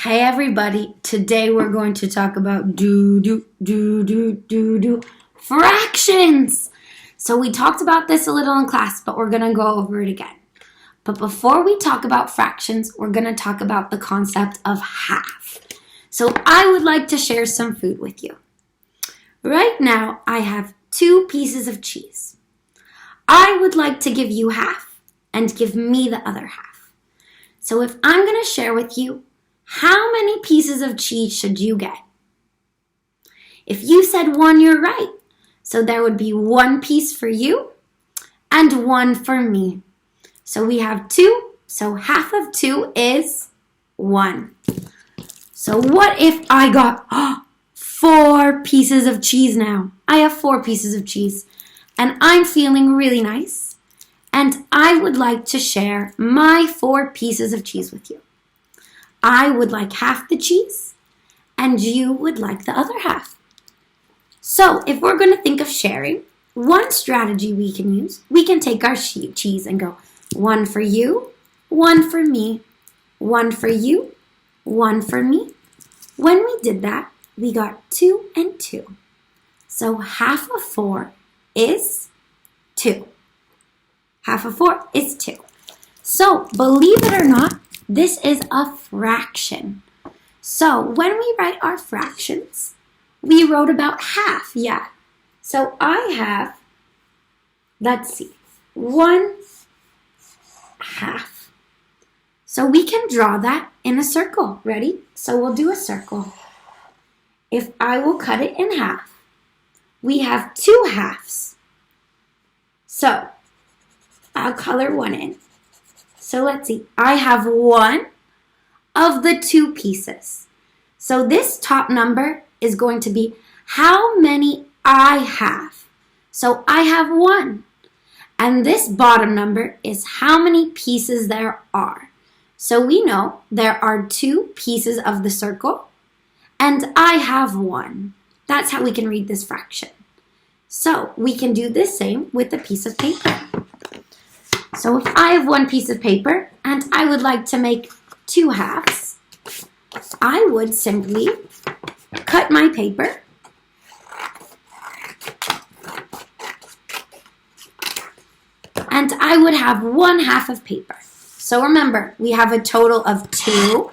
Hey everybody, today we're going to talk about fractions. So we talked about this a little in class, but we're going to go over it again. But before we talk about fractions, we're going to talk about the concept of half. So I would like to share some food with you. Right now, I have 2 pieces of cheese. I would like to give you half and give me the other half. So if I'm going to share with you, how many pieces of cheese should you get? If you said 1, you're right. So there would be 1 piece for you and 1 for me. So we have 2. So half of 2 is 1. So what if I got 4 pieces of cheese now? I have 4 pieces of cheese and I'm feeling really nice. And I would like to share my 4 pieces of cheese with you. I would like half the cheese, and you would like the other half. So if we're going to think of sharing, one strategy we can use, we can take our cheese and go 1 for you, 1 for me, 1 for you, 1 for me. When we did that, we got 2 and 2. So half of 4 is 2. Half of 4 is 2. So believe it or not, this is a fraction. So when we write our fractions, we wrote about half, yeah. So I have, let's see, 1 half. So we can draw that in a circle. Ready? So we'll do a circle. If I will cut it in half, we have 2 halves. So I'll color 1 in. So let's see, I have 1 of the 2 pieces. So this top number is going to be how many I have. So I have 1. And this bottom number is how many pieces there are. So we know there are 2 pieces of the circle, and I have 1. That's how we can read this fraction. So we can do the same with a piece of paper. So if I have 1 piece of paper and I would like to make 2 halves, I would simply cut my paper and I would have 1 half of paper. So remember, we have a total of 2,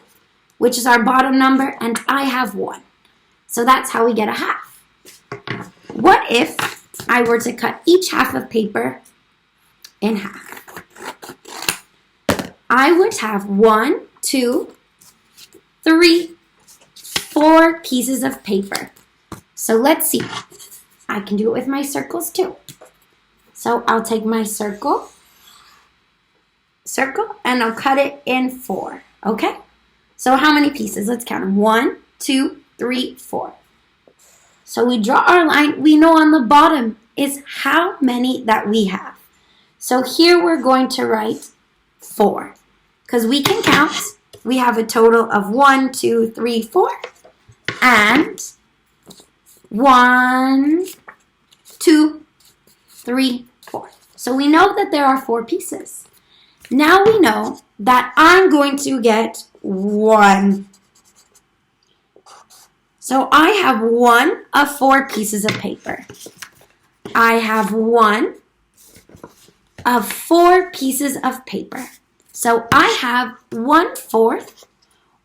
which is our bottom number, and I have 1. So that's how we get a half. What if I were to cut each half of paper in half? I would have 1, 2, 3, 4 pieces of paper. So let's see. I can do it with my circles too. So I'll take my circle, and I'll cut it in 4. Okay? So how many pieces? Let's count them. 1, 2, 3, 4. So we draw our line. We know on the bottom is how many that we have. So here we're going to write 4. Because we can count, we have a total of 1, 2, 3, 4, and 1, 2, 3, 4. So we know that there are 4 pieces. Now we know that I'm going to get 1. So I have 1 of 4 pieces of paper. I have 1 of 4 pieces of paper. So I have 1/4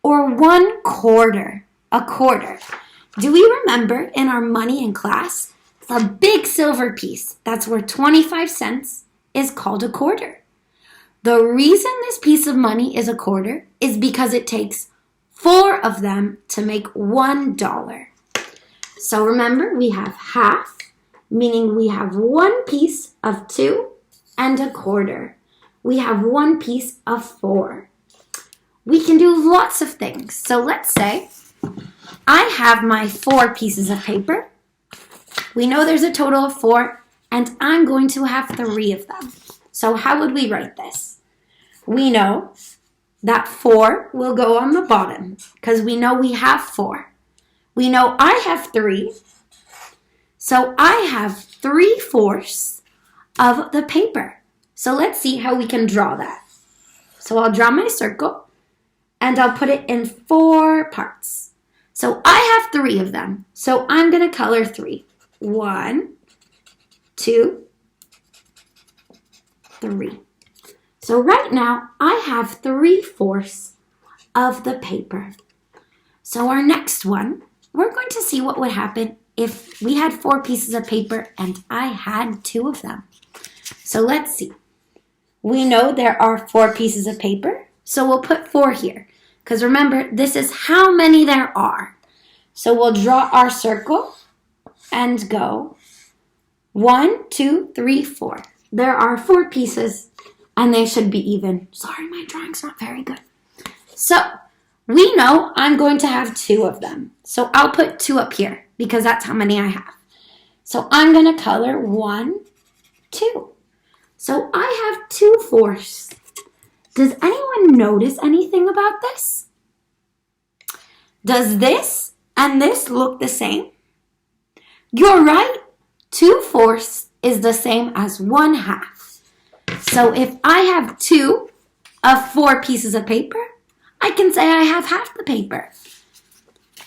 or 1/4, a quarter. Do we remember in our money in class, the big silver piece, that's worth 25 cents, is called a quarter. The reason this piece of money is a quarter is because it takes 4 of them to make $1. So remember, we have half, meaning we have 1 piece of 2 and a quarter. We have 1 piece of 4. We can do lots of things. So let's say I have my 4 pieces of paper. We know there's a total of 4, and I'm going to have 3 of them. So how would we write this? We know that 4 will go on the bottom because we know we have 4. We know I have 3. So I have 3/4 of the paper. So let's see how we can draw that. So I'll draw my circle and I'll put it in 4 parts. So I have 3 of them. So I'm going to color 3. 1, 2, 3. So right now I have 3/4 of the paper. So our next one, we're going to see what would happen if we had 4 pieces of paper and I had 2 of them. So let's see. We know there are 4 pieces of paper, so we'll put 4 here. Because remember, this is how many there are. So we'll draw our circle and go 1, 2, 3, 4. There are 4 pieces and they should be even. Sorry, my drawing's not very good. So we know I'm going to have 2 of them. So I'll put 2 up here because that's how many I have. So I'm going to color 1, 2. So I have 2/4. Does anyone notice anything about this? Does this and this look the same? You're right. 2/4 is the same as 1/2. So if I have 2 of 4 pieces of paper, I can say I have half the paper.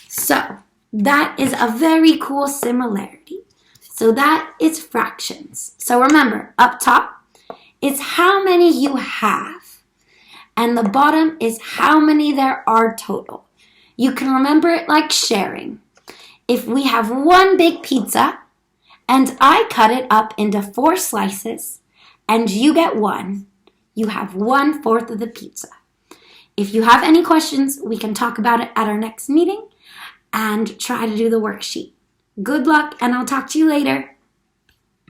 So that is a very cool similarity. So that is fractions. So remember, up top, it's how many you have. And the bottom is how many there are total. You can remember it like sharing. If we have 1 big pizza and I cut it up into 4 slices and you get 1, you have 1/4 of the pizza. If you have any questions, we can talk about it at our next meeting and try to do the worksheet. Good luck, and I'll talk to you later.